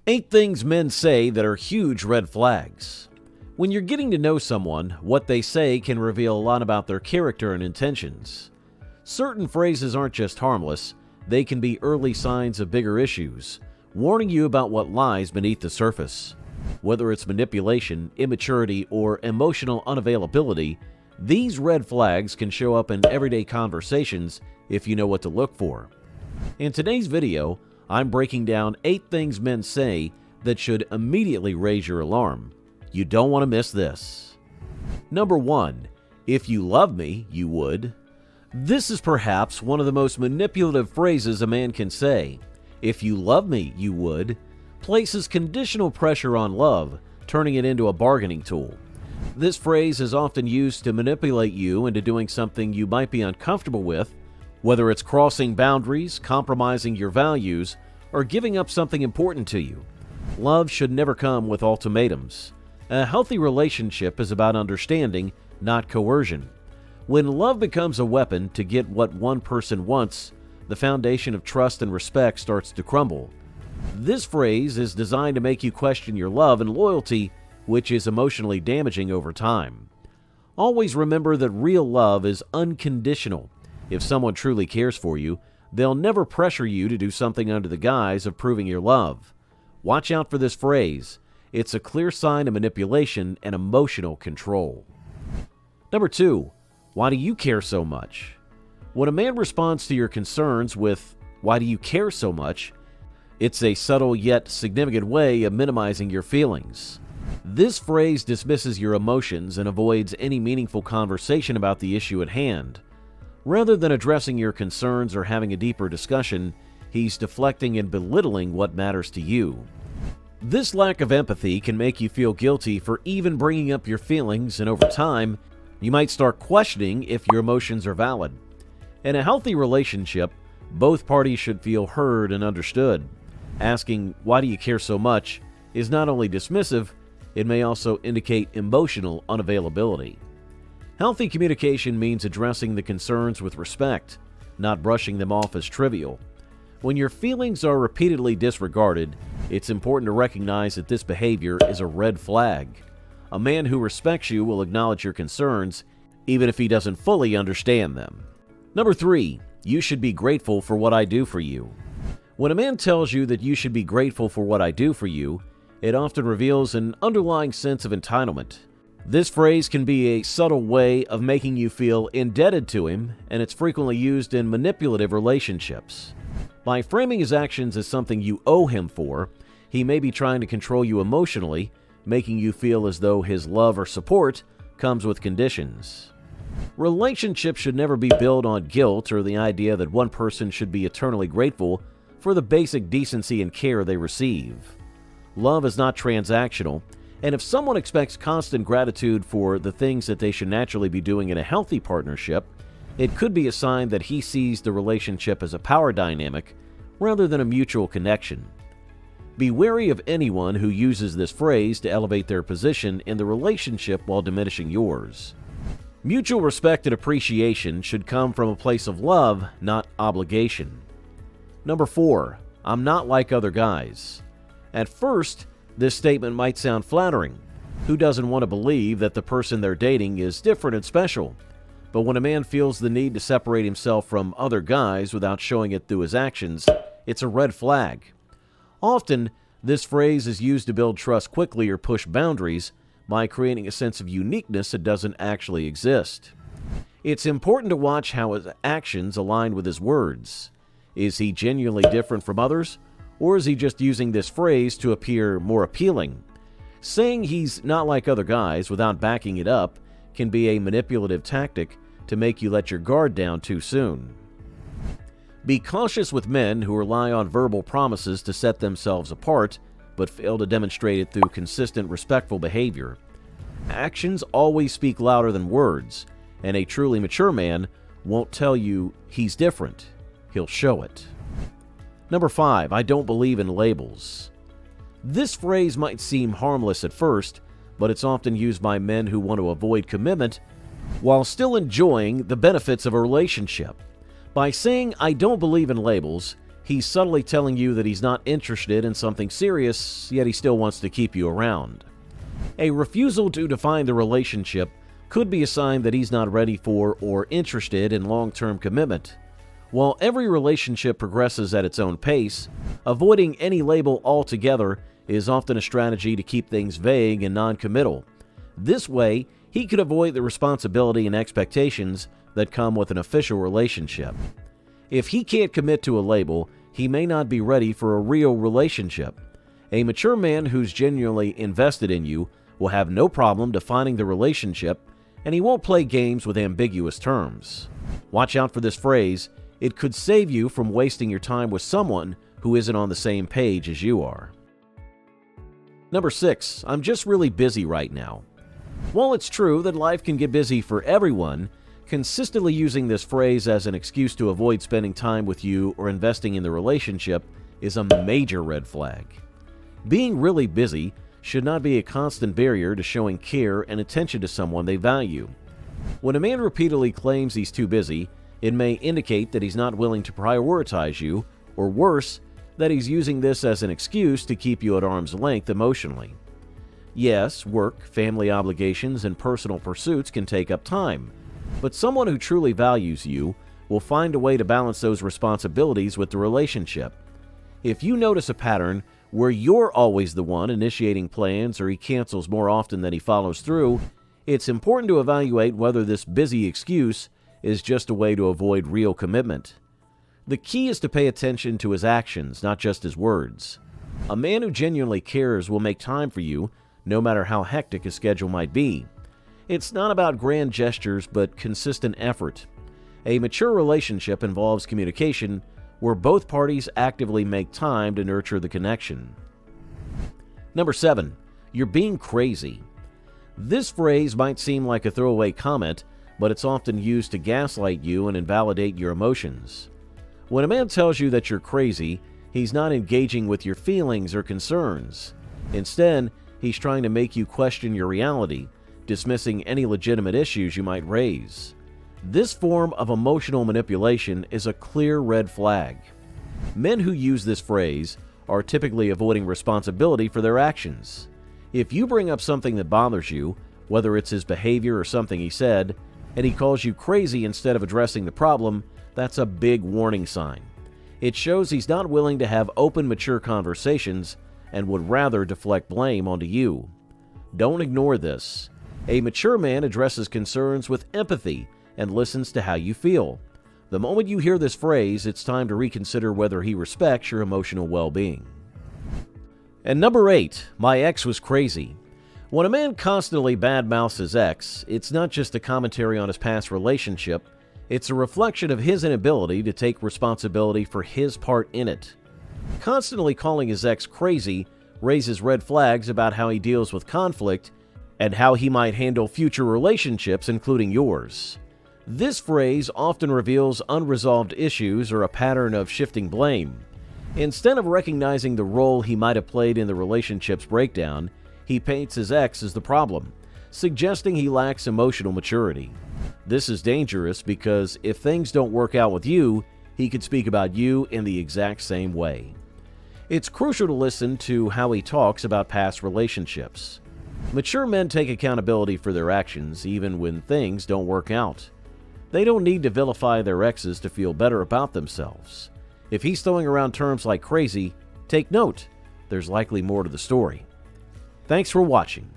8 things men say that are huge red flags. When you're getting to know someone, what they say can reveal a lot about their character and intentions. Certain phrases aren't just harmless, they can be early signs of bigger issues, warning you about what lies beneath the surface. Whether it's manipulation, immaturity, or emotional unavailability, these red flags can show up in everyday conversations if you know what to look for. In today's video, I'm breaking down 8 things men say that should immediately raise your alarm. You don't want to miss this. Number 1. If you love me, you would. This is perhaps one of the most manipulative phrases a man can say. If you love me, you would places conditional pressure on love, turning it into a bargaining tool. This phrase is often used to manipulate you into doing something you might be uncomfortable with, whether it's crossing boundaries, compromising your values, or giving up something important to you. Love should never come with ultimatums. A healthy relationship is about understanding, not coercion. When love becomes a weapon to get what one person wants, the foundation of trust and respect starts to crumble. This phrase is designed to make you question your love and loyalty, which is emotionally damaging over time. Always remember that real love is unconditional. If someone truly cares for you, they'll never pressure you to do something under the guise of proving your love. Watch out for this phrase. It's a clear sign of manipulation and emotional control. Number 2. Why do you care so much? When a man responds to your concerns with, "Why do you care so much?" it's a subtle yet significant way of minimizing your feelings. This phrase dismisses your emotions and avoids any meaningful conversation about the issue at hand. Rather than addressing your concerns or having a deeper discussion, he's deflecting and belittling what matters to you. This lack of empathy can make you feel guilty for even bringing up your feelings, and over time, you might start questioning if your emotions are valid. In a healthy relationship, both parties should feel heard and understood. Asking, "Why do you care so much?" is not only dismissive, it may also indicate emotional unavailability. Healthy communication means addressing the concerns with respect, not brushing them off as trivial. When your feelings are repeatedly disregarded, it's important to recognize that this behavior is a red flag. A man who respects you will acknowledge your concerns, even if he doesn't fully understand them. Number 3. You should be grateful for what I do for you. When a man tells you that you should be grateful for what I do for you, it often reveals an underlying sense of entitlement. This phrase can be a subtle way of making you feel indebted to him, and it's frequently used in manipulative relationships. By framing his actions as something you owe him for, he may be trying to control you emotionally, making you feel as though his love or support comes with conditions. Relationships should never be built on guilt or the idea that one person should be eternally grateful for the basic decency and care they receive. Love is not transactional, and if someone expects constant gratitude for the things that they should naturally be doing in a healthy partnership, it could be a sign that he sees the relationship as a power dynamic rather than a mutual connection. Be wary of anyone who uses this phrase to elevate their position in the relationship while diminishing yours. Mutual respect and appreciation should come from a place of love, not obligation. Number 4. I'm not like other guys. At first, this statement might sound flattering. Who doesn't want to believe that the person they're dating is different and special? But when a man feels the need to separate himself from other guys without showing it through his actions, it's a red flag. Often, this phrase is used to build trust quickly or push boundaries by creating a sense of uniqueness that doesn't actually exist. It's important to watch how his actions align with his words. Is he genuinely different from others? Or is he just using this phrase to appear more appealing? Saying he's not like other guys without backing it up can be a manipulative tactic to make you let your guard down too soon. Be cautious with men who rely on verbal promises to set themselves apart, but fail to demonstrate it through consistent, respectful behavior. Actions always speak louder than words, and a truly mature man won't tell you he's different. He'll show it. Number 5. I don't believe in labels. This phrase might seem harmless at first, but it's often used by men who want to avoid commitment while still enjoying the benefits of a relationship. By saying, "I don't believe in labels," He's subtly telling you that he's not interested in something serious, yet he still wants to keep you around. A refusal to define the relationship could be a sign that he's not ready for or interested in long-term commitment. While every relationship progresses at its own pace, avoiding any label altogether is often a strategy to keep things vague and non-committal. This way, he could avoid the responsibility and expectations that come with an official relationship. If he can't commit to a label, he may not be ready for a real relationship. A mature man who's genuinely invested in you will have no problem defining the relationship, and he won't play games with ambiguous terms. Watch out for this phrase. It could save you from wasting your time with someone who isn't on the same page as you are. Number 6, I'm just really busy right now. While it's true that life can get busy for everyone, consistently using this phrase as an excuse to avoid spending time with you or investing in the relationship is a major red flag. Being really busy should not be a constant barrier to showing care and attention to someone they value. When a man repeatedly claims he's too busy, it may indicate that he's not willing to prioritize you, or worse, that he's using this as an excuse to keep you at arm's length emotionally. Yes, work, family obligations, and personal pursuits can take up time, but someone who truly values you will find a way to balance those responsibilities with the relationship. If you notice a pattern where you're always the one initiating plans or he cancels more often than he follows through, it's important to evaluate whether this busy excuse is just a way to avoid real commitment. The key is to pay attention to his actions, not just his words. A man who genuinely cares will make time for you, no matter how hectic his schedule might be. It's not about grand gestures, but consistent effort. A mature relationship involves communication, where both parties actively make time to nurture the connection. Number 7, you're being crazy. This phrase might seem like a throwaway comment, but it's often used to gaslight you and invalidate your emotions. When a man tells you that you're crazy, he's not engaging with your feelings or concerns. Instead, he's trying to make you question your reality, dismissing any legitimate issues you might raise. This form of emotional manipulation is a clear red flag. Men who use this phrase are typically avoiding responsibility for their actions. If you bring up something that bothers you, whether it's his behavior or something he said, and he calls you crazy instead of addressing the problem, that's a big warning sign. It shows he's not willing to have open, mature conversations and would rather deflect blame onto you. Don't ignore this. A mature man addresses concerns with empathy and listens to how you feel. The moment you hear this phrase, it's time to reconsider whether he respects your emotional well-being. And number 8, my ex was crazy. When a man constantly badmouths his ex, it's not just a commentary on his past relationship, it's a reflection of his inability to take responsibility for his part in it. Constantly calling his ex crazy raises red flags about how he deals with conflict and how he might handle future relationships, including yours. This phrase often reveals unresolved issues or a pattern of shifting blame. Instead of recognizing the role he might have played in the relationship's breakdown, he paints his ex as the problem, suggesting he lacks emotional maturity. This is dangerous because if things don't work out with you, he could speak about you in the exact same way. It's crucial to listen to how he talks about past relationships. Mature men take accountability for their actions even when things don't work out. They don't need to vilify their exes to feel better about themselves. If he's throwing around terms like crazy, take note. There's likely more to the story. Thanks for watching.